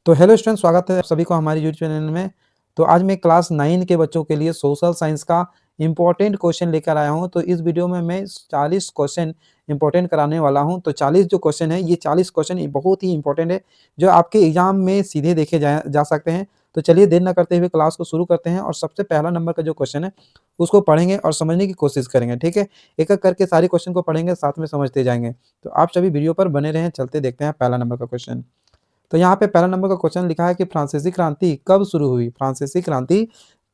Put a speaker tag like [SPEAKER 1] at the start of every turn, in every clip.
[SPEAKER 1] तो hello student, स्वागत है आप सभी को हमारी यूट्यूब चैनल में। तो आज मैं क्लास 9 के बच्चों के लिए सोशल साइंस का इम्पोर्टेंट क्वेश्चन लेकर आया हूं। तो इस वीडियो में मैं 40 क्वेश्चन इंपॉर्टेंट कराने वाला हूं। तो 40 जो क्वेश्चन है, ये 40 क्वेश्चन बहुत ही इंपॉर्टेंट है, जो आपके एग्जाम में सीधे देखे जा सकते हैं। तो चलिए देर न करते हुए क्लास को शुरू करते हैं और सबसे पहला नंबर का जो क्वेश्चन है उसको पढ़ेंगे और समझने की कोशिश करेंगे। ठीक है, एक एक करके सारे क्वेश्चन को पढ़ेंगे, साथ में समझते जाएंगे। तो आप सभी वीडियो पर बने रहें। चलते देखते हैं पहला नंबर का क्वेश्चन। तो यहाँ पे पहला नंबर का क्वेश्चन लिखा है कि फ्रांसीसी क्रांति कब शुरू हुई। फ्रांसीसी क्रांति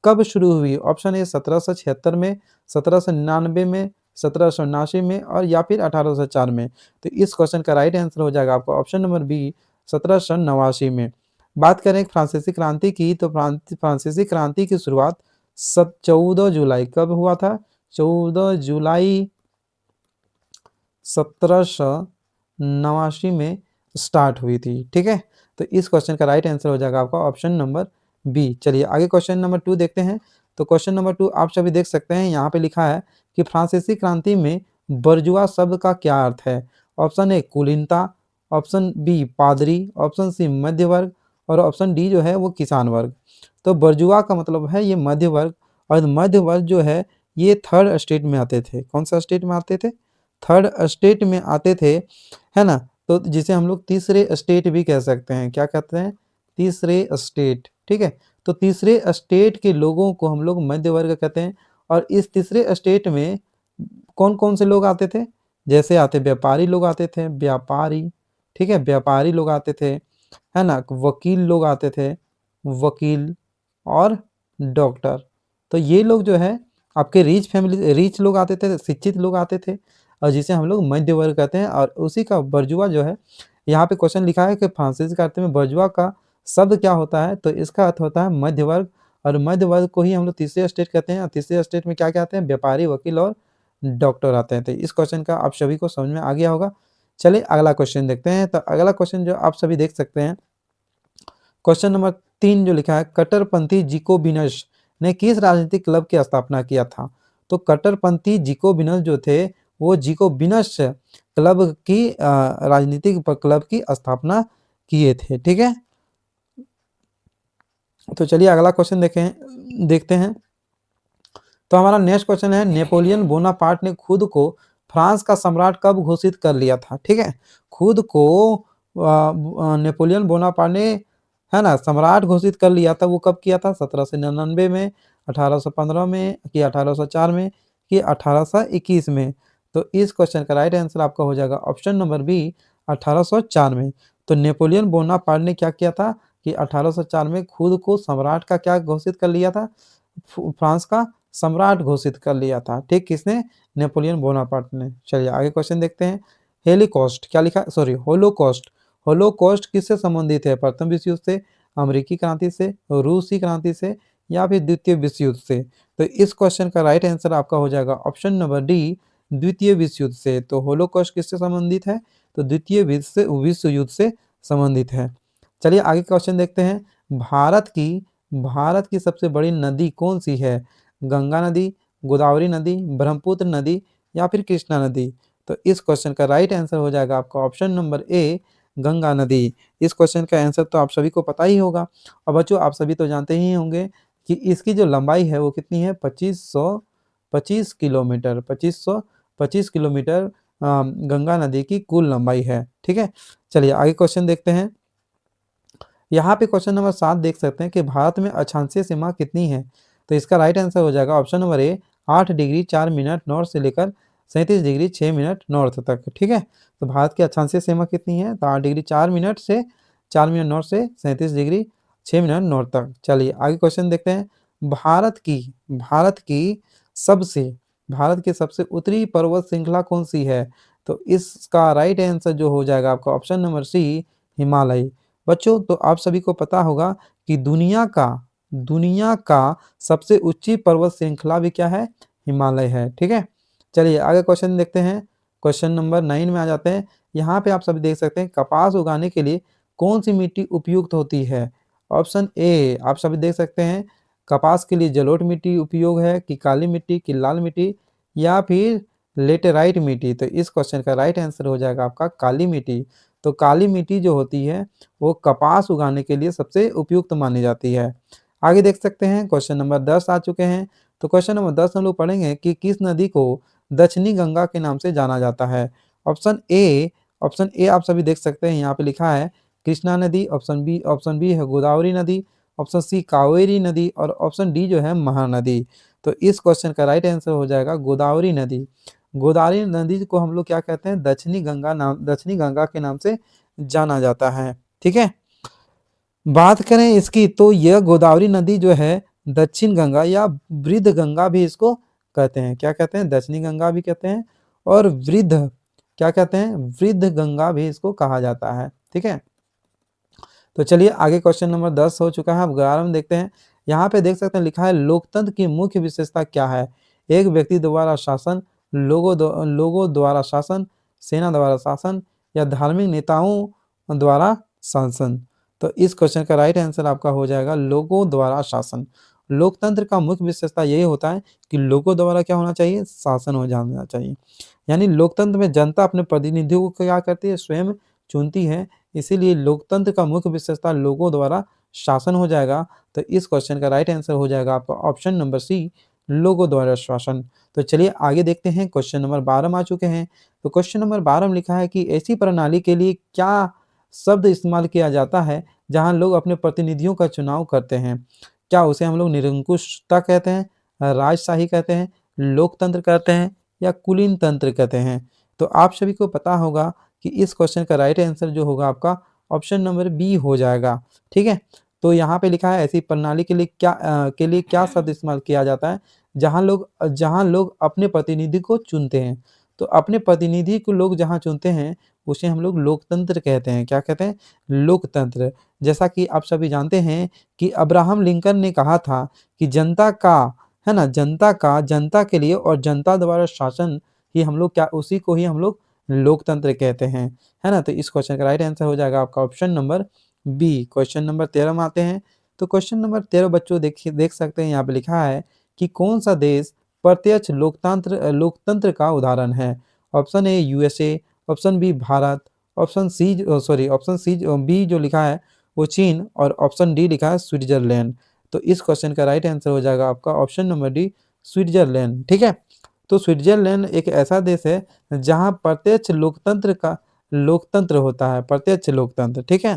[SPEAKER 1] कब शुरू हुई? ऑप्शन ए 1776 में, 1799 में, 1779 में और या फिर 1804 में। तो इस क्वेश्चन का राइट आंसर हो जाएगा आपका ऑप्शन नंबर बी, 1789 में। बात करें फ्रांसीसी क्रांति की, तो फ्रांसीसी क्रांति की शुरुआत 14 जुलाई कब हुआ था? 14 जुलाई 1789 में स्टार्ट हुई थी। ठीक है, तो इस क्वेश्चन का राइट आंसर हो जाएगा आपका ऑप्शन नंबर बी। चलिए आगे क्वेश्चन नंबर 2 देखते हैं। तो क्वेश्चन नंबर 2 आप सभी देख सकते हैं, यहाँ पे लिखा है कि फ्रांसीसी क्रांति में बर्जुआ शब्द का क्या अर्थ है? ऑप्शन ए कुलीनता, ऑप्शन बी पादरी, ऑप्शन सी मध्य वर्ग और ऑप्शन डी जो है वो किसान वर्ग। तो बर्जुआ का मतलब है ये मध्य वर्ग, और मध्य वर्ग जो है ये थर्ड स्टेट में आते थे। कौन सा स्टेट में आते थे? थर्ड स्टेट में आते थे, है ना। तो जिसे हम लोग तीसरे स्टेट भी कह सकते हैं। क्या कहते हैं? तीसरे स्टेट। ठीक है, तो तीसरे स्टेट के लोगों को हम लोग मध्य वर्ग कहते हैं। और इस तीसरे स्टेट में कौन कौन से लोग आते थे? जैसे आते व्यापारी लोग आते थे, व्यापारी। ठीक है, व्यापारी लोग आते थे, है ना। वकील लोग आते थे, वकील और डॉक्टर। तो ये लोग जो है आपके रिच लोग आते थे, शिक्षित लोग आते थे, और जिसे हम लोग मध्य वर्ग कहते हैं। और उसी का बर्जुआ जो है, यहाँ पे क्वेश्चन लिखा है कि फ्रांसीसी क्रांति में बर्जुआ का शब्द क्या होता है? तो इसका अर्थ होता है मध्य वर्ग, और मध्य वर्ग को ही हम लोग तीसरे स्टेट कहते हैं। और तीसरे स्टेट में क्या क्या आते हैं? व्यापारी, वकील और डॉक्टर आते हैं। तो इस क्वेश्चन का आप सभी को समझ में आ गया होगा। चलिए अगला क्वेश्चन देखते हैं। तो अगला क्वेश्चन जो आप सभी देख सकते हैं, क्वेश्चन नंबर 3 जो लिखा है, कट्टरपंथी जिकोबिनस ने किस राजनीतिक क्लब की स्थापना किया था? तो कट्टरपंथी जिकोबिनस जो थे, वो जिकोबिनस क्लब की राजनीतिक क्लब की स्थापना किए थे। ठीक है, तो चलिए अगला क्वेश्चन देखते हैं। तो हमारा नेक्स्ट क्वेश्चन है, नेपोलियन बोनापार्ट ने खुद को फ्रांस का सम्राट कब घोषित कर लिया था? ठीक है, खुद को नेपोलियन बोनापार्ट ने, है ना, सम्राट घोषित कर लिया था। वो कब किया था? 1799 में, 1815 में, कि 1804 में, कि 1821 में। तो इस क्वेश्चन का राइट आंसर आपका हो जाएगा ऑप्शन नंबर बी, 1804 में। तो नेपोलियन बोनापार्ट ने क्या किया था कि 1804 में खुद को सम्राट का क्या घोषित कर लिया था? फ्रांस का सम्राट घोषित कर लिया था। ठीक, किसने? नेपोलियन बोनापार्ट ने। चलिए आगे क्वेश्चन देखते हैं। हेलिकॉस्ट क्या लिखा, सॉरी होलोकॉस्ट। होलोकॉस्ट किससे संबंधित है? प्रथम विश्व युद्ध से, अमेरिकी क्रांति से, रूसी क्रांति से या फिर द्वितीय विश्व युद्ध से? तो इस क्वेश्चन का राइट आंसर आपका हो जाएगा ऑप्शन नंबर डी, द्वितीय विश्व युद्ध से। तो होलोकॉस्ट किससे संबंधित है? तो द्वितीय विश्व युद्ध से संबंधित है। चलिए आगे क्वेश्चन देखते हैं। भारत की सबसे बड़ी नदी कौन सी है? गंगा नदी, गोदावरी नदी, ब्रह्मपुत्र नदी या फिर कृष्णा नदी? तो इस क्वेश्चन का राइट आंसर हो जाएगा आपका ऑप्शन नंबर ए, गंगा नदी। इस क्वेश्चन का आंसर तो आप सभी को पता ही होगा। और बच्चों आप सभी तो जानते ही होंगे कि इसकी जो लंबाई है वो कितनी है? 2525 किलोमीटर। 2525 किलोमीटर गंगा नदी की कुल लंबाई है। ठीक है, चलिए आगे क्वेश्चन देखते हैं। यहाँ पे क्वेश्चन नंबर 7 देख सकते हैं कि भारत में अक्षांशीय सीमा कितनी है? तो इसका राइट आंसर हो जाएगा option number A, 8 degree 4 minute north से लेकर 37 डिग्री 6 मिनट नॉर्थ तक। ठीक है, तो भारत की अक्षांशीय सीमा कितनी है? तो 8 डिग्री 4 मिनट से 4 मिनट नॉर्थ से 37 डिग्री 6 मिनट नॉर्थ तक। चलिए आगे क्वेश्चन देखते हैं। सबसे भारत की सबसे उत्तरी पर्वत श्रृंखला कौन सी है? तो इसका राइट आंसर जो हो जाएगा आपका ऑप्शन नंबर सी, हिमालय। बच्चों तो आप सभी को पता होगा कि दुनिया का सबसे ऊंची पर्वत श्रृंखला भी क्या है? हिमालय है। ठीक है, चलिए आगे क्वेश्चन देखते हैं। क्वेश्चन नंबर 9 में आ जाते हैं। यहाँ पे आप सभी देख सकते हैं, कपास उगाने के लिए कौन सी मिट्टी उपयुक्त होती है? ऑप्शन ए आप सभी देख सकते हैं, कपास के लिए जलोढ़ मिट्टी उपयोग है, कि काली मिट्टी, कि लाल मिट्टी या फिर लेटेराइट मिट्टी? तो इस क्वेश्चन का राइट आंसर हो जाएगा आपका काली मिट्टी। तो काली मिट्टी जो होती है वो कपास उगाने के लिए सबसे उपयुक्त मानी जाती है। आगे देख सकते हैं क्वेश्चन नंबर 10 आ चुके हैं। तो क्वेश्चन नंबर 10 हम लोग पढ़ेंगे कि किस नदी को दक्षिणी गंगा के नाम से जाना जाता है? ऑप्शन ए आप सभी देख सकते हैं यहाँ पे लिखा है कृष्णा नदी, ऑप्शन बी है गोदावरी नदी, ऑप्शन सी कावेरी नदी और ऑप्शन डी जो है महानदी। तो इस क्वेश्चन का राइट आंसर हो जाएगा गोदावरी नदी। गोदावरी नदी को हम लोग क्या कहते हैं? दक्षिणी गंगा के नाम से जाना जाता है। ठीक है? बात करें इसकी तो यह गोदावरी नदी जो है दक्षिण गंगा या वृद्ध गंगा भी इसको कहते हैं। क्या कहते हैं? दक्षिणी गंगा भी कहते हैं और वृद्ध क्या कहते हैं? वृद्ध गंगा भी इसको कहा जाता है। ठीक है? तो चलिए आगे क्वेश्चन नंबर 10 हो चुका है। अब 11 में देखते हैं। यहाँ पे देख सकते हैं लिखा है लोकतंत्र की मुख्य विशेषता क्या है? एक व्यक्ति द्वारा शासन, लोगों द्वारा शासन, सेना द्वारा शासन या धार्मिक नेताओं द्वारा शासन। तो इस क्वेश्चन का राइट आंसर आपका हो जाएगा लोगों द्वारा शासन। लोकतंत्र का मुख्य विशेषता यही होता है कि लोगों द्वारा क्या होना चाहिए? शासन हो जाना चाहिए। यानी लोकतंत्र में जनता अपने प्रतिनिधियों को क्या करती है? स्वयं चुनती है। इसीलिए लोकतंत्र का मुख्य विशेषता लोगों द्वारा शासन हो जाएगा। तो इस क्वेश्चन का राइट आंसर हो जाएगा आपका ऑप्शन नंबर सी, लोगों द्वारा शासन। तो चलिए आगे देखते हैं। क्वेश्चन नंबर 12 में आ चुके हैं। तो क्वेश्चन नंबर 12 में लिखा है कि ऐसी प्रणाली के लिए क्या शब्द इस्तेमाल किया जाता है जहां लोग अपने प्रतिनिधियों का चुनाव करते हैं? क्या उसे हम लोग निरंकुशता कहते हैं, राजशाही कहते हैं, लोकतंत्र कहते हैं या कुलीन तंत्र कहते हैं? तो आप सभी को पता होगा कि इस क्वेश्चन का राइट आंसर जो होगा आपका ऑप्शन नंबर बी हो जाएगा। ठीक है? तो यहाँ पे लिखा है ऐसी प्रणाली के लिए क्या शब्द इस्तेमाल किया जाता है जहाँ लोग अपने प्रतिनिधि को चुनते हैं। तो अपने प्रतिनिधि को लोग जहाँ चुनते हैं उसे हम लोग लोकतंत्र कहते हैं। क्या कहते हैं? लोकतंत्र। जैसा कि आप सभी जानते हैं कि अब्राहम लिंकन ने कहा था कि जनता के लिए और जनता द्वारा शासन ही हम लोग उसी को ही हम लोग लोकतंत्र कहते हैं। है ना? तो इस क्वेश्चन का राइट आंसर हो जाएगा आपका option number B. Question number 13 में आते हैं। तो क्वेश्चन नंबर 13 बच्चों देख सकते हैं यहाँ पे लिखा है कि कौन सा देश प्रत्यक्ष लोकतंत्र का उदाहरण है? Option A USA, option B Bharat, option C B जो लिखा है वो चीन और ऑप्शन डी लिखा है स्विट्जरलैंड। तो इस क्वेश्चन का राइट आंसर हो जाएगा आपका ऑप्शन नंबर डी, स्विट्जरलैंड। ठीक है? तो स्विट्जरलैंड एक ऐसा देश है जहाँ प्रत्यक्ष लोकतंत्र होता है, प्रत्यक्ष लोकतंत्र। ठीक है?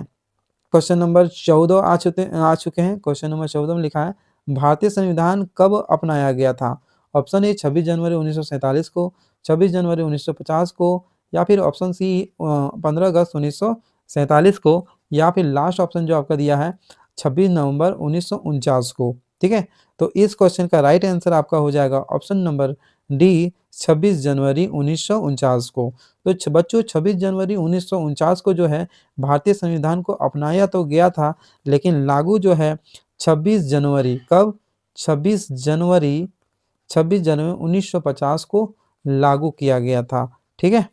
[SPEAKER 1] क्वेश्चन नंबर 14 आ चुके हैं। क्वेश्चन नंबर 14 में लिखा है भारतीय संविधान कब अपनाया गया था? ऑप्शन ए 26 जनवरी 1947 को, 26 जनवरी 1950 को या फिर ऑप्शन सी 15 अगस्त 1947 को या फिर लास्ट ऑप्शन जो आपका दिया है 26 नवंबर 1949 को। ठीक है? तो इस क्वेश्चन का राइट आंसर आपका हो जाएगा ऑप्शन नंबर डी, 26 जनवरी 1949 को। तो बच्चों 26 जनवरी 1949 को जो है भारतीय संविधान को अपनाया तो गया था लेकिन लागू जो है 26 जनवरी कब? 26 जनवरी 1950 को लागू किया गया था। ठीक है?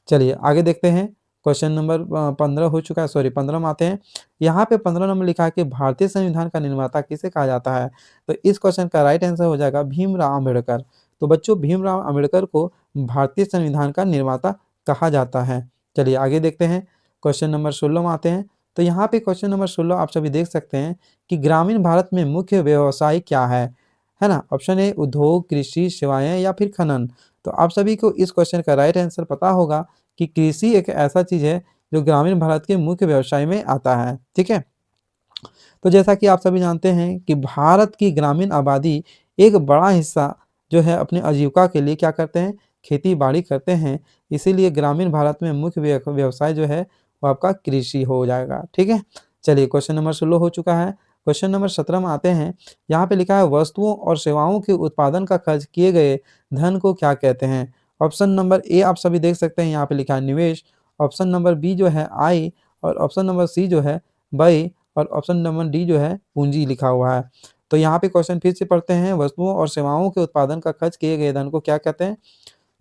[SPEAKER 1] चलिए आगे देखते हैं। क्वेश्चन नंबर 15 हो चुका है, 15 में आते हैं। यहाँ पे 15 नंबर लिखा है कि भारतीय संविधान का निर्माता किसे कहा जाता है? तो इस क्वेश्चन का राइट आंसर हो जाएगा भीमराव अम्बेडकर। तो बच्चों भीमराव अम्बेडकर को भारतीय संविधान का निर्माता कहा जाता है। चलिए आगे देखते हैं। क्वेश्चन नंबर 16 में आते हैं। तो यहाँ पे क्वेश्चन नंबर 16 आप सभी देख सकते हैं कि ग्रामीण भारत में मुख्य व्यवसाय क्या है ना? ऑप्शन ए उद्योग, कृषि, सेवाएं या फिर खनन। तो आप सभी को इस क्वेश्चन का राइट आंसर पता होगा कि कृषि एक ऐसा चीज है जो ग्रामीण भारत के मुख्य व्यवसाय में आता है। ठीक है? तो जैसा कि आप सभी जानते हैं कि भारत की ग्रामीण आबादी एक बड़ा हिस्सा जो है अपनी आजीविका के लिए क्या करते हैं? खेती बाड़ी करते हैं। इसीलिए ग्रामीण भारत में मुख्य व्यवसाय जो है वो आपका कृषि हो जाएगा। ठीक है? चलिए क्वेश्चन नंबर 16 हो चुका है। क्वेश्चन नंबर 17 में आते हैं। यहाँ पे लिखा है वस्तुओं और सेवाओं के उत्पादन का खर्च किए गए धन को क्या कहते हैं? ऑप्शन नंबर ए आप सभी देख सकते हैं यहाँ पे लिखा है निवेश, ऑप्शन नंबर बी जो है आय और ऑप्शन नंबर सी जो है व्यय और ऑप्शन नंबर डी जो है पूंजी लिखा हुआ है। तो यहाँ पे क्वेश्चन फिर से पढ़ते हैं वस्तुओं और सेवाओं के उत्पादन का खर्च किए गए धन को क्या कहते हैं?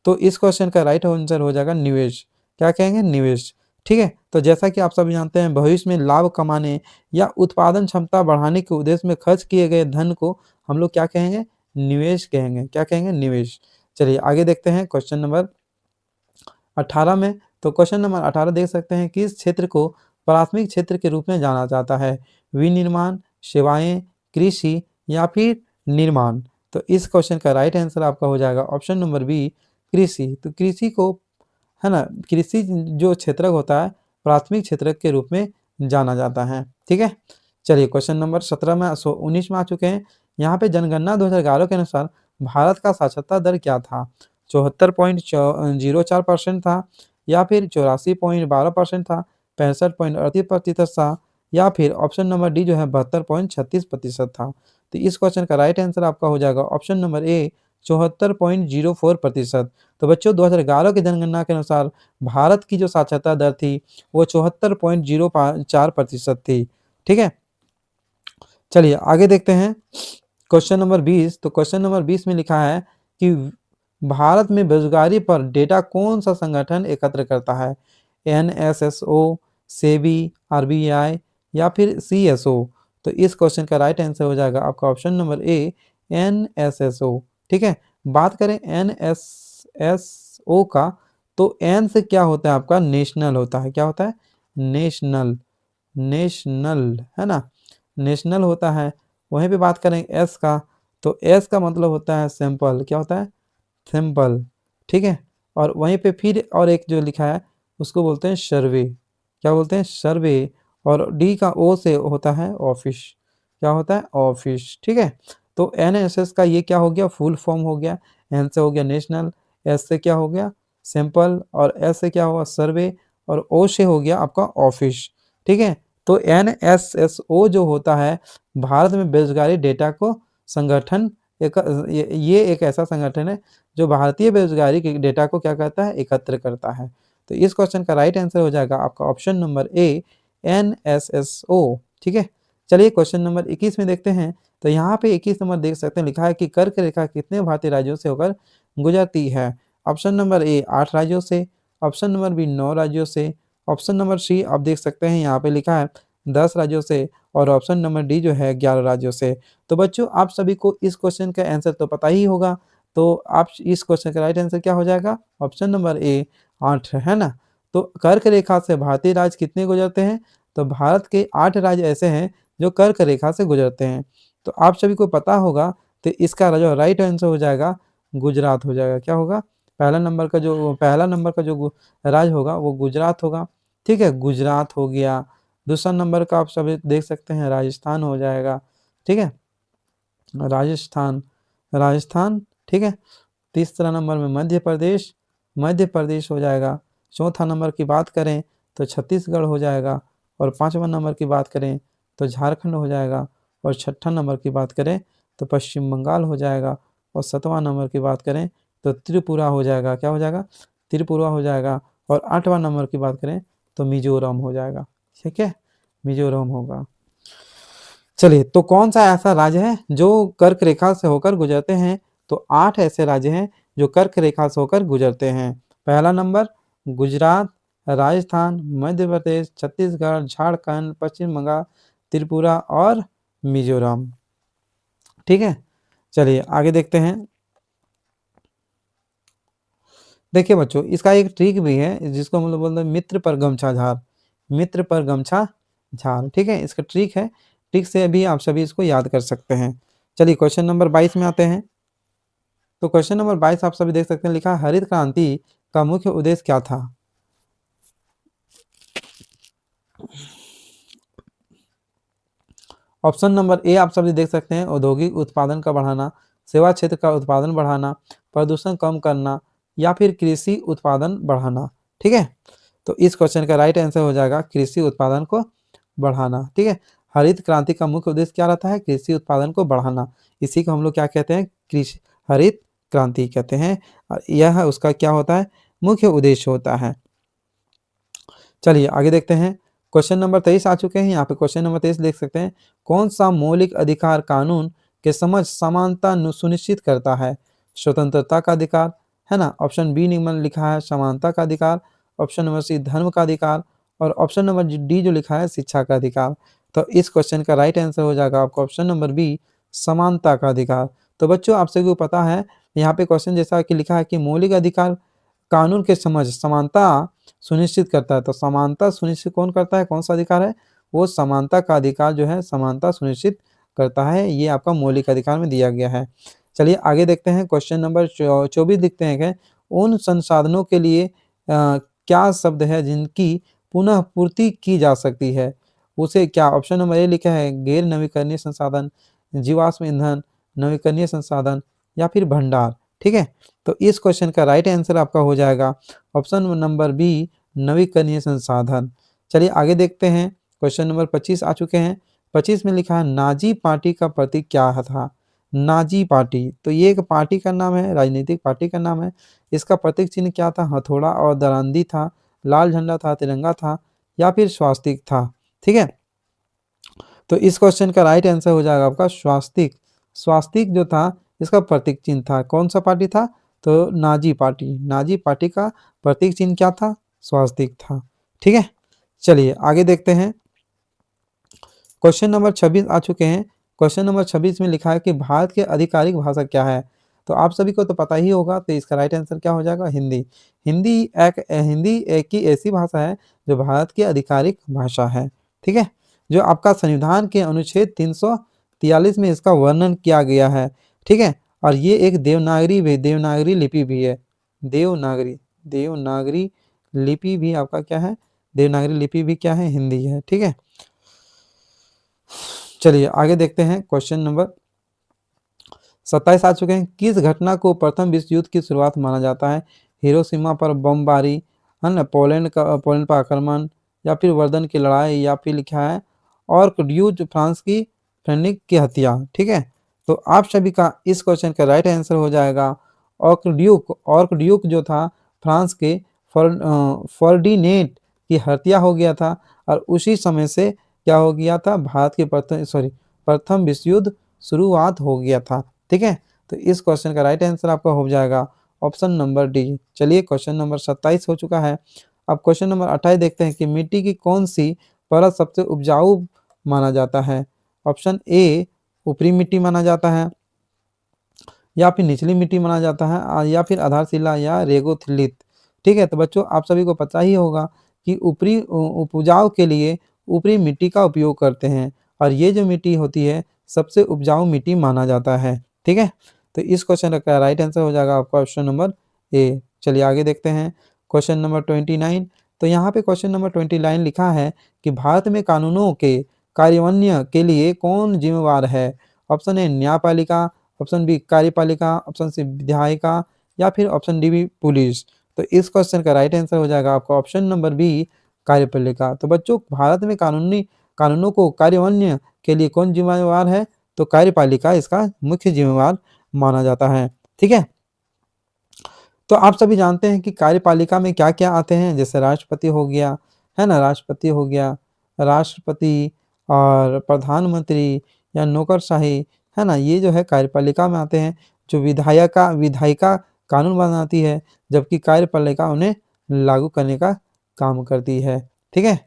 [SPEAKER 1] तो इस क्वेश्चन का राइट आंसर हो जाएगा निवेश। क्या कहेंगे? निवेश। ठीक है? तो जैसा कि आप सभी जानते हैं भविष्य में लाभ कमाने या उत्पादन क्षमता बढ़ाने के उद्देश्य में खर्च किए गए धन को हम लोग क्या कहेंगे? निवेश कहेंगे। क्या कहेंगे? निवेश। चलिए आगे देखते हैं। क्वेश्चन नंबर 18 में तो क्वेश्चन नंबर 18 देख सकते हैं, किस क्षेत्र को प्राथमिक क्षेत्र के रूप में जाना जाता है? विनिर्माण, सेवाएं, कृषि या फिर निर्माण? तो इस क्वेश्चन का राइट आंसर आपका हो जाएगा ऑप्शन नंबर बी, कृषि। तो कृषि को, है ना, कृषि जो क्षेत्र होता है प्राथमिक क्षेत्र के रूप में जाना जाता है। ठीक है, चलिए क्वेश्चन नंबर 17 में 19 में आ चुके हैं। यहाँ पे जनगणना 2011 के अनुसार भारत का साक्षरता दर क्या था? 74.04% था, या फिर 84.12% था, 65.38% था, या फिर ऑप्शन नंबर डी जो है 72.36% था। तो इस क्वेश्चन का राइट आंसर आपका हो जाएगा ऑप्शन नंबर ए, 74.04%। तो बच्चों 2011 की जनगणना के अनुसार भारत की जो साक्षरता दर थी वो 74.04% थी। ठीक है, चलिए आगे देखते हैं क्वेश्चन नंबर 20। तो क्वेश्चन नंबर 20 में लिखा है कि भारत में बेरोजगारी पर डेटा कौन सा संगठन एकत्र करता है? एनएसएसओ, सेबी, आरबीआई या फिर सीएसओ? तो इस क्वेश्चन का राइट आंसर हो जाएगा आपका ऑप्शन नंबर ए, एनएसएसओ। ठीक है, बात करें एनएसएसओ का, तो एन से क्या होता है आपका? नेशनल होता है। क्या होता है? नेशनल, नेशनल, है ना, नेशनल होता है। वहीं पे बात करें एस का, तो एस का मतलब होता है सैंपल। क्या होता है? सैंपल। ठीक है, और वहीं पे फिर और एक जो लिखा है उसको बोलते हैं सर्वे। क्या बोलते हैं? सर्वे। और डी का ओ से होता है ऑफिस। क्या होता है? ऑफिस। ठीक है, तो एनएसएस का ये क्या हो गया? फुल फॉर्म हो गया। एन से हो गया नेशनल, एस से क्या हो गया? सैंपल, और एस से क्या हुआ? सर्वे, और ओ से हो गया आपका ऑफिस। ठीक है, तो एनएसएसओ जो होता है भारत में बेरोजगारी डेटा को संगठन, ये एक ऐसा संगठन है जो भारतीय बेरोजगारी के डेटा को क्या करता है? एकत्र करता है। तो इस क्वेश्चन का राइट आंसर हो जाएगा आपका ऑप्शन नंबर ए, एनएसएसओ। ठीक है, चलिए क्वेश्चन नंबर 21 में देखते हैं। तो यहाँ पे 21 नंबर देख सकते हैं, लिखा है कि कर्क रेखा कितने भारतीय राज्यों से होकर गुजरती है? ऑप्शन नंबर ए 8 राज्यों से, ऑप्शन नंबर बी 9 राज्यों से, ऑप्शन नंबर सी आप देख सकते हैं यहाँ पे लिखा है 10 राज्यों से, और ऑप्शन नंबर डी जो है 11 राज्यों से। तो बच्चों आप सभी को इस क्वेश्चन का आंसर तो पता ही होगा, तो आप इस क्वेश्चन का राइट आंसर क्या हो जाएगा? ऑप्शन नंबर ए, 8, है ना। तो कर्क रेखा से भारतीय राज्य कितने गुजरते हैं? तो भारत के 8 राज्य ऐसे हैं जो कर्क रेखा से गुजरते हैं। तो आप सभी को पता होगा, तो इसका जो राइट आंसर हो जाएगा गुजरात हो जाएगा। क्या होगा? पहला नंबर का जो राज्य होगा वो गुजरात होगा। ठीक है, गुजरात हो गया। दूसरा नंबर का आप सभी देख सकते हैं राजस्थान हो जाएगा। ठीक है, राजस्थान, राजस्थान। ठीक है, तीसरा नंबर में मध्य प्रदेश, मध्य प्रदेश हो जाएगा। चौथा नंबर की बात करें तो छत्तीसगढ़ हो जाएगा, और पाँचवा नंबर की बात करें तो झारखंड हो जाएगा, और छठा नंबर की बात करें तो पश्चिम बंगाल हो जाएगा, और सातवां नंबर की बात करें तो त्रिपुरा हो जाएगा। क्या हो जाएगा? त्रिपुरा हो जाएगा, और आठवां नंबर की बात करें तो मिजोरम हो जाएगा। ठीक है, मिजोरम होगा। चलिए, तो कौन सा ऐसा राज्य है जो कर्क रेखा से होकर गुजरते हैं? तो 8 ऐसे राज्य हैं जो कर्क रेखा से होकर गुजरते हैं। पहला नंबर गुजरात, राजस्थान, मध्य प्रदेश, छत्तीसगढ़, झारखंड, पश्चिम बंगाल, त्रिपुरा और मिजोरम। ठीक है, चलिए आगे देखते हैं। देखिए बच्चों, इसका एक ट्रिक भी है जिसको हम लोग बोलते हैं मित्र पर गमछा झार, मित्र पर गमछा झार। ठीक है, इसका ट्रिक है, ट्रिक से भी आप सभी इसको याद कर सकते हैं। चलिए क्वेश्चन नंबर 22 में आते हैं। तो क्वेश्चन नंबर 22 आप सभी देख सकते हैं, लिखा है हरित क्रांति का मुख्य उद्देश्य क्या था? ऑप्शन नंबर ए आप सभी देख सकते हैं, औद्योगिक उत्पादन का बढ़ाना, सेवा क्षेत्र का उत्पादन बढ़ाना, प्रदूषण कम करना, या फिर कृषि उत्पादन बढ़ाना। ठीक है, तो इस क्वेश्चन का राइट आंसर हो जाएगा कृषि उत्पादन को बढ़ाना। ठीक है, हरित क्रांति का मुख्य उद्देश्य क्या रहता है? कृषि उत्पादन को बढ़ाना। इसी को हम लोग क्या कहते हैं? कृषि हरित क्रांति कहते हैं, और यह उसका क्या होता है? मुख्य उद्देश्य होता है। चलिए आगे देखते हैं। क्वेश्चन नंबर 23 आ चुके हैं। यहाँ पे क्वेश्चन नंबर 23 देख सकते हैं, कौन सा मौलिक अधिकार कानून के समझ समानता सुनिश्चित करता है? स्वतंत्रता का अधिकार, है ना। ऑप्शन बी निम्न लिखा है समानता का अधिकार, ऑप्शन नंबर सी धर्म का अधिकार, और ऑप्शन नंबर डी जो लिखा है शिक्षा का अधिकार। तो इस क्वेश्चन का राइट आंसर हो जाएगा आपका ऑप्शन नंबर बी, समानता का अधिकार। तो बच्चों आप सभी को पता है, यहाँ पे क्वेश्चन जैसा कि लिखा है कि मौलिक अधिकार कानून के समझ समानता सुनिश्चित करता है। तो समानता सुनिश्चित कौन करता है, कौन सा अधिकार है, वो समानता का अधिकार जो है समानता सुनिश्चित करता है, ये आपका मौलिक अधिकार में दिया गया है। चलिए आगे देखते हैं, क्वेश्चन नंबर 24 लिखते हैं कि उन संसाधनों के लिए क्या शब्द है जिनकी पुनः पूर्ति की जा सकती है, उसे क्या, ऑप्शन नंबर ए लिखा है गैर नवीकरणीय संसाधन, जीवाश्म ईंधन, नवीकरणीय संसाधन या फिर भंडार। ठीक है, तो इस क्वेश्चन का राइट आंसर आपका हो जाएगा ऑप्शन नंबर बी, नवीकरणीय संसाधन। चलिए आगे देखते हैं, क्वेश्चन नंबर 25 आ चुके हैं। 25 में लिखा है नाजी पार्टी का प्रतीक क्या था। नाजी पार्टी, तो ये एक पार्टी का नाम है, राजनीतिक पार्टी का नाम है। इसका प्रतीक चिन्ह क्या था, हथौड़ा और दरांदी था, लाल झंडा था, तिरंगा था या फिर स्वास्तिक था। ठीक है, तो इस क्वेश्चन का राइट आंसर हो जाएगा आपका स्वास्तिक। स्वास्तिक जो था इसका प्रतीक चिन्ह था, कौन सा पार्टी था, तो नाजी पार्टी। नाजी पार्टी का प्रतीक चिन्ह क्या था, स्वास्तिक था। ठीक है, चलिए आगे देखते हैं, क्वेश्चन नंबर 26 आ चुके हैं। क्वेश्चन नंबर 26 में लिखा है कि भारत की आधिकारिक भाषा क्या है। तो आप सभी को तो पता ही होगा, तो इसका राइट आंसर क्या हो जाएगा, हिंदी। हिंदी एक ही ऐसी भाषा है जो भारत की आधिकारिक भाषा है। ठीक है, जो आपका संविधान के अनुच्छेद 343 में इसका वर्णन किया गया है। ठीक है, और ये एक देवनागरी लिपि भी है। देवनागरी लिपि भी आपका क्या है, देवनागरी लिपि भी क्या है, हिंदी है। ठीक है, चलिए आगे देखते हैं, क्वेश्चन नंबर 27 आ चुके हैं। किस घटना को प्रथम विश्व युद्ध की शुरुआत माना जाता है, हिरोशिमा पर बमबारी, है ना, पोलैंड पर आक्रमण या फिर वर्धन की लड़ाई या फिर लिखा है ऑर्कड्यूज फ्रांस की फ्रेंडिक की हत्या। ठीक है, तो आप सभी का इस क्वेश्चन का राइट आंसर हो जाएगा ऑर्कड्यूक जो था फ्रांस के फर्डिनेंड की हत्या हो गया था, और उसी समय से क्या हो गया था, भारत के प्रथम विश्व युद्ध शुरुआत हो गया था। ठीक है, तो इस क्वेश्चन का राइट आंसर आपका हो जाएगा ऑप्शन नंबर डी। चलिए क्वेश्चन नंबर 27 हो चुका है। अब क्वेश्चन नंबर 28 देखते हैं कि मिट्टी की कौन सी परत सबसे उपजाऊ माना जाता है। ऑप्शन ए ऊपरी मिट्टी माना जाता है, या फिर निचली मिट्टी माना जाता है, या फिर आधारशिला या रेगोथिलित। ठीक है, तो बच्चों आप सभी को पता ही होगा कि ऊपरी उपजाऊ के लिए ऊपरी मिट्टी का उपयोग करते हैं, और ये जो मिट्टी होती है सबसे उपजाऊ मिट्टी माना जाता है। ठीक है, तो इस क्वेश्चन का राइट आंसर हो जाएगा आपका ऑप्शन नंबर ए। चलिए आगे देखते हैं, क्वेश्चन नंबर 29। तो यहाँ पे क्वेश्चन नंबर 29 लिखा है कि भारत में कानूनों के कार्यान्वयन के लिए कौन जिम्मेवार है। ऑप्शन ए न्यायपालिका, ऑप्शन बी कार्यपालिका, ऑप्शन सी विधायिका या फिर ऑप्शन डी भी पुलिस। तो इस क्वेश्चन का राइट आंसर हो जाएगा आपका ऑप्शन नंबर बी कार्यपालिका। तो बच्चों भारत में कानूनों को कार्यान्वयन के लिए कौन जिम्मेवार है, तो कार्यपालिका इसका मुख्य जिम्मेवार माना जाता है। ठीक है, तो आप सभी जानते हैं कि कार्यपालिका में क्या क्या आते हैं, जैसे राष्ट्रपति हो गया, है ना, राष्ट्रपति हो गया, राष्ट्रपति और प्रधानमंत्री या नौकरशाही, है ना, ये जो है कार्यपालिका में आते हैं। जो विधायिका कानून बनाती है, जबकि कार्यपालिका उन्हें लागू करने का काम करती है। ठीक है,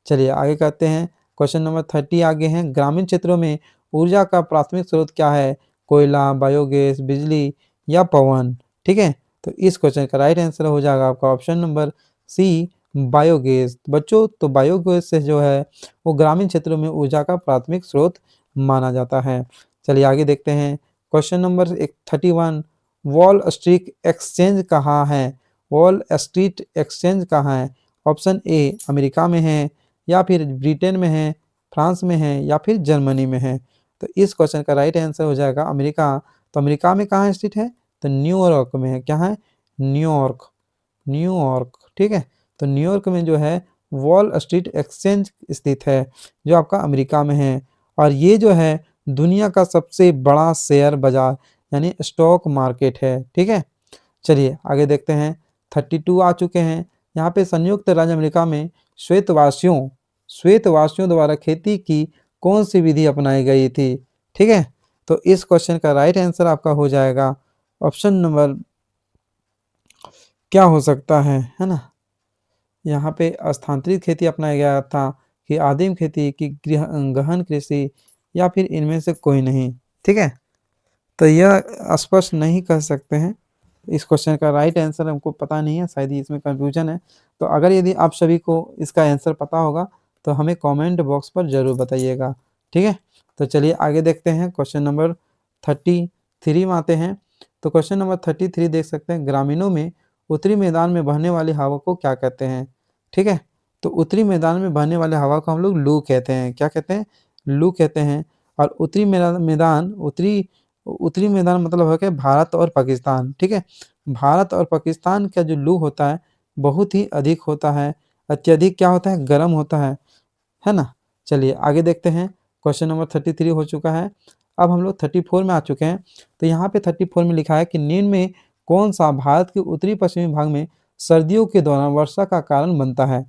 [SPEAKER 1] चलिए आगे करते हैं, क्वेश्चन नंबर 30 आगे हैं। ग्रामीण क्षेत्रों में ऊर्जा का प्राथमिक स्रोत क्या है, कोयला, बायोगैस, बिजली या पवन। ठीक है, तो इस क्वेश्चन का राइट आंसर हो जाएगा आपका ऑप्शन नंबर सी बायोगैस। बच्चों तो बायोगैस से जो है वो ग्रामीण क्षेत्रों में ऊर्जा का प्राथमिक स्रोत माना जाता है। चलिए आगे देखते हैं, question number 31। Wall street exchange कहाँ है, वॉल स्ट्रीट एक्सचेंज कहाँ है। ऑप्शन ए अमेरिका में है, या फिर ब्रिटेन में है, फ्रांस में है या फिर जर्मनी में है। तो इस क्वेश्चन का राइट आंसर हो जाएगा अमेरिका। तो अमेरिका में कहाँ स्थित है, तो न्यूयॉर्क में है। क्या है, न्यूयॉर्क। ठीक है, तो न्यूयॉर्क में जो है वॉल स्ट्रीट एक्सचेंज स्थित है, जो आपका अमेरिका में है। और ये जो है दुनिया का सबसे बड़ा शेयर बाजार यानी स्टॉक मार्केट है। ठीक है, चलिए आगे देखते हैं, 32 आ चुके हैं। यहाँ पे संयुक्त राज्य अमेरिका में श्वेतवासियों द्वारा खेती की कौन सी विधि अपनाई गई थी। ठीक है, तो इस क्वेश्चन का राइट आंसर आपका हो जाएगा ऑप्शन नंबर क्या हो सकता है ना, यहाँ पे स्थानांतरित खेती अपनाया गया था, कि आदिम खेती, की गहन कृषि या फिर इनमें से कोई नहीं। ठीक है, तो यह स्पष्ट नहीं कह सकते हैं, इस क्वेश्चन का राइट आंसर हमको पता नहीं है, शायद ही इसमें कन्फ्यूजन है। तो अगर यदि आप सभी को इसका आंसर पता होगा तो हमें कमेंट बॉक्स पर ज़रूर बताइएगा, ठीक है। तो चलिए आगे देखते हैं, क्वेश्चन नंबर 33 में आते हैं। तो क्वेश्चन नंबर 33 देख सकते हैं, ग्रामीणों में उत्तरी मैदान में बहने वाली हवा को क्या कहते हैं, ठीक है। तो उत्तरी मैदान में बहने वाले हवा को हम लोग लू कहते हैं। क्या कहते हैं? लू कहते हैं। और उत्तरी मैदान मतलब है कि भारत और पाकिस्तान, ठीक है। भारत और पाकिस्तान का जो लू होता है बहुत ही अधिक होता है, अत्यधिक क्या होता है, गर्म होता है ना। चलिए आगे देखते हैं, क्वेश्चन नंबर 33 हो चुका है। अब हम लोग 34 में आ चुके हैं। तो यहाँ पे 34 में लिखा है कि निम्न में कौन सा भारत के उत्तरी पश्चिमी भाग में सर्दियों के दौरान वर्षा का कारण बनता है।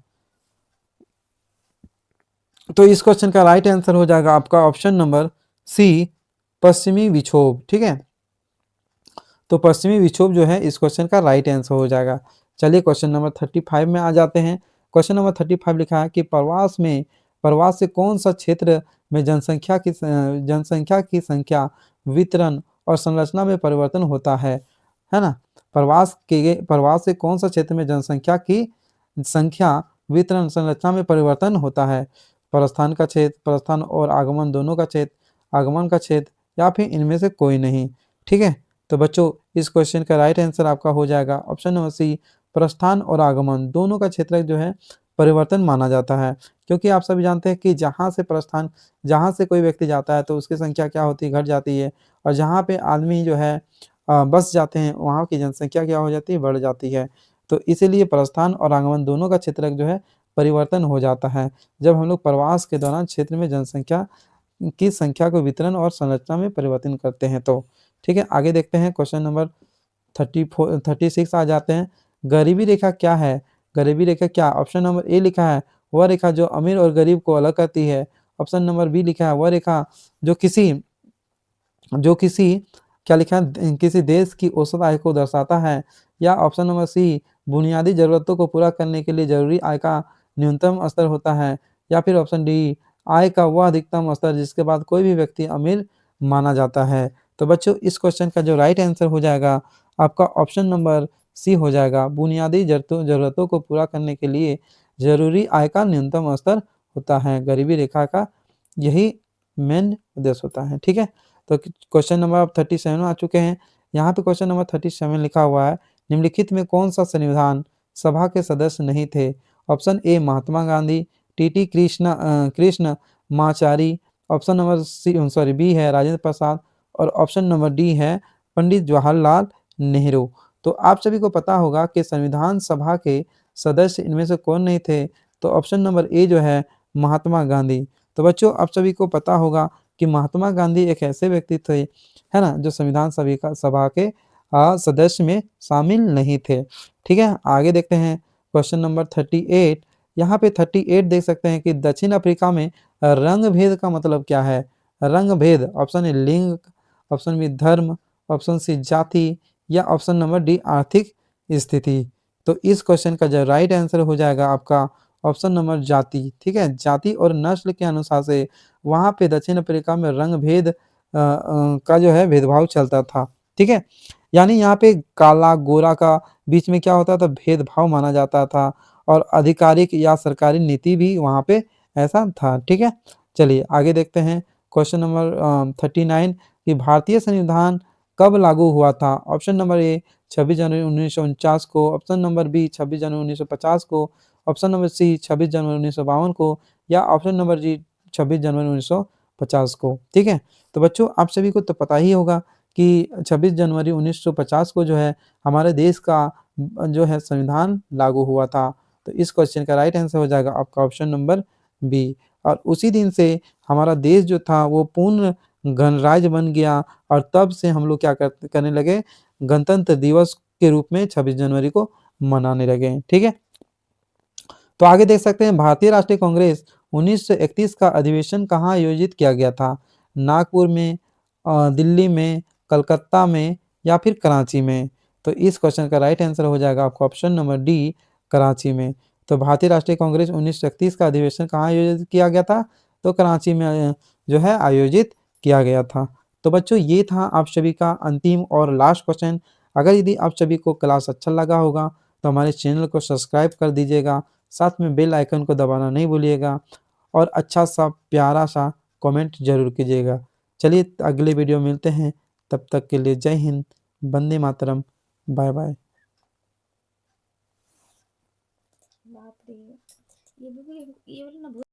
[SPEAKER 1] तो इस क्वेश्चन का राइट आंसर हो जाएगा आपका ऑप्शन नंबर सी, पश्चिमी विक्षोभ, ठीक है। तो पश्चिमी विक्षोभ जो है इस क्वेश्चन का राइट आंसर हो जाएगा। चलिए क्वेश्चन नंबर 35 में आ जाते हैं। क्वेश्चन नंबर 35 लिखा है कि प्रवास से कौन सा क्षेत्र में जनसंख्या की संख्या, वितरण और संरचना में परिवर्तन होता है ना। प्रवास से कौन सा क्षेत्र में जनसंख्या की संख्या, वितरण, संरचना में परिवर्तन होता है। प्रस्थान का क्षेत्र, प्रस्थान और आगमन दोनों का क्षेत्र, आगमन का क्षेत्र, या फिर इनमें से कोई नहीं, ठीक है। तो बच्चों इस क्वेश्चन का राइट आंसर आपका हो जाएगा ऑप्शन नंबर सी, प्रस्थान और आगमन दोनों का क्षेत्र जो है परिवर्तन माना जाता है। क्योंकि आप सभी जानते हैं कि जहाँ से कोई व्यक्ति जाता है तो उसकी संख्या क्या होती है, घट जाती है। और जहाँ पे आदमी जो है बस जाते हैं वहाँ की जनसंख्या क्या हो जाती है, बढ़ जाती है। तो इसीलिए प्रस्थान और आगमन दोनों का क्षेत्र जो है परिवर्तन हो जाता है जब हम लोग प्रवास के दौरान क्षेत्र में जनसंख्या की संख्या को वितरण और संरचना में परिवर्तन करते हैं तो, ठीक है। आगे देखते हैं, क्वेश्चन नंबर 36 आ जाते हैं। गरीबी रेखा क्या है? गरीबी रेखा क्या? ऑप्शन नंबर ए लिखा है वह रेखा जो अमीर और गरीब को अलग करती है। ऑप्शन नंबर बी लिखा है वह रेखा जो किसी क्या लिखा है, किसी देश की औसत आय को दर्शाता है। या ऑप्शन नंबर सी, बुनियादी ज़रूरतों को पूरा करने के लिए ज़रूरी आय का न्यूनतम स्तर होता है। या फिर ऑप्शन डी, आय का वह अधिकतम स्तर जिसके बाद कोई भी व्यक्ति अमीर माना जाता है। तो बच्चों इस क्वेश्चन का जो राइट आंसर हो जाएगा आपका ऑप्शन नंबर सी हो जाएगा, बुनियादी ज़रूरतों को पूरा करने के लिए ज़रूरी आय का न्यूनतम स्तर होता है। गरीबी रेखा का यही मेन उद्देश्य होता है, ठीक है। तो क्वेश्चन नंबर आप 37 में आ चुके हैं। यहाँ पे क्वेश्चन नंबर 37 लिखा हुआ है, निम्नलिखित में कौन सा संविधान सभा के सदस्य नहीं थे। Option A Mahatma Gandhi, TT Krishnamachari, option number B है राजेंद्र प्रसाद, और ऑप्शन नंबर डी है पंडित जवाहरलाल नेहरू। तो आप सभी को पता होगा कि संविधान सभा के सदस्य इनमें से कौन नहीं थे। तो ऑप्शन नंबर ए जो है महात्मा गांधी। तो बच्चों आप सभी को पता होगा कि महात्मा गांधी एक ऐसे व्यक्ति थे, है ना, जो संविधान सभा के सदस्य में शामिल नहीं थे, ठीक है। आगे देखते हैं, क्वेश्चन नंबर 38। यहाँ पे 38 देख सकते हैं कि दक्षिण अफ्रीका में रंग भेद का मतलब क्या है। रंग भेद, ऑप्शन ए लिंग, ऑप्शन बी धर्म, ऑप्शन सी जाति, या ऑप्शन नंबर डी आर्थिक स्थिति। तो इस क्वेश्चन का जो राइट आंसर हो जाएगा आपका ऑप्शन नंबर जाति, ठीक है। जाति और नस्ल के अनुसार से वहाँ पे दक्षिण अफ्रीका में रंग भेद का जो है भेदभाव चलता था, ठीक है। यानी यहाँ पे काला गोरा का बीच में क्या होता था, भेदभाव माना जाता था। और आधिकारिक या सरकारी नीति भी वहाँ पे ऐसा था, ठीक है। चलिए आगे देखते हैं, क्वेश्चन नंबर 39 कि भारतीय संविधान कब लागू हुआ था। ऑप्शन नंबर ए 26 जनवरी 1949 को, ऑप्शन नंबर बी 26 जनवरी 1950 को, ऑप्शन नंबर सी 26 जनवरी 1952 को, या ऑप्शन नंबर जी 26 जनवरी 1950 को, ठीक है। तो बच्चों आप सभी को तो पता ही होगा कि 26 जनवरी 1950 को जो है हमारे देश का जो है संविधान लागू हुआ था। तो इस क्वेश्चन का राइट आंसर हो जाएगा आपका ऑप्शन नंबर बी। और उसी दिन से हमारा देश जो था वो पूर्ण गणराज्य बन गया। और तब से हम लोग क्या करने लगे, गणतंत्र दिवस के रूप में 26 जनवरी को मनाने लगे, ठीक है। तो आगे देख सकते हैं, भारतीय राष्ट्रीय कांग्रेस 1931 का अधिवेशन कहाँ आयोजित किया गया था। नागपुर में, दिल्ली में, कलकत्ता में, या फिर कराची में। तो इस क्वेश्चन का राइट आंसर हो जाएगा आपका ऑप्शन नंबर डी, कराची में। तो भारतीय राष्ट्रीय कांग्रेस 1931 का अधिवेशन कहाँ आयोजित किया गया था, तो कराची में जो है आयोजित किया गया था। तो बच्चों ये था आप सभी का अंतिम और लास्ट क्वेश्चन। अगर यदि आप सभी को क्लास अच्छा लगा होगा तो हमारे चैनल को सब्सक्राइब कर दीजिएगा, साथ में बेल आइकन को दबाना नहीं भूलिएगा और अच्छा-सा प्यारा-सा कमेंट ज़रूर कीजिएगा। चलिए अगले वीडियो में मिलते हैं, तब तक के लिए जय हिंद, वंदे मातरम, बाय-बाय।
[SPEAKER 2] बाप रे! ये वाला ना